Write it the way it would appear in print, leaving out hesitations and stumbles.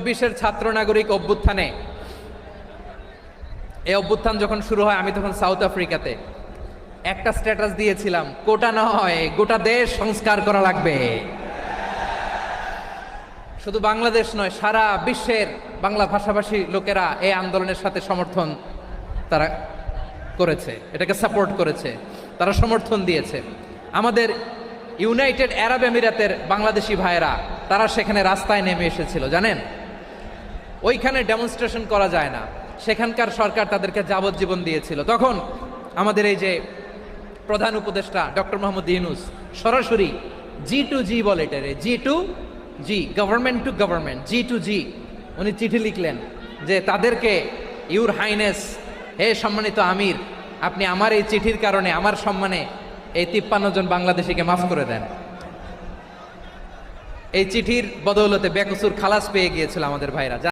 চব্বিশের ছাত্র নাগরিক অভ্যুত্থানে, এই অভ্যুত্থান যখন শুরু হয় আমি তখন সাউথ আফ্রিকাতে একটা স্ট্যাটাস দিয়েছিলাম, কোটা নয় গোটা দেশ সংস্কার করা লাগবে। শুধু বাংলাদেশ নয়, সারা বিশ্বের বাংলা ভাষাভাষী লোকেরা এই আন্দোলনের সাথে সমর্থন তারা করেছে, এটাকে সাপোর্ট করেছে, তারা সমর্থন দিয়েছে। আমাদের ইউনাইটেড আরব আমিরাতের বাংলাদেশি ভাইয়েরা তারা সেখানে রাস্তায় নেমে এসেছিল, জানেন? ওইখানে ডেমনস্ট্রেশন করা যায় না, সেখানকার সরকার তাদেরকে যাবজ্জীবন দিয়েছিল। তখন আমাদের এই যে প্রধান উপদেষ্টা ডক্টর মোহাম্মদ ইউনূস সরাসরি G2G বলে, এটারে G2G, government to government, G2G, উনি চিঠি লিখলেন যে তাদেরকে, ইউর হাইনেস, হে সম্মানিত আমির, আপনি আমার এই চিঠির কারণে আমার সম্মানে এই 53 জন বাংলাদেশিকে মাফ করে দেন। এই চিঠির বদৌলতে বেকসুর খালাস পেয়ে গিয়েছিল আমাদের ভাইরা।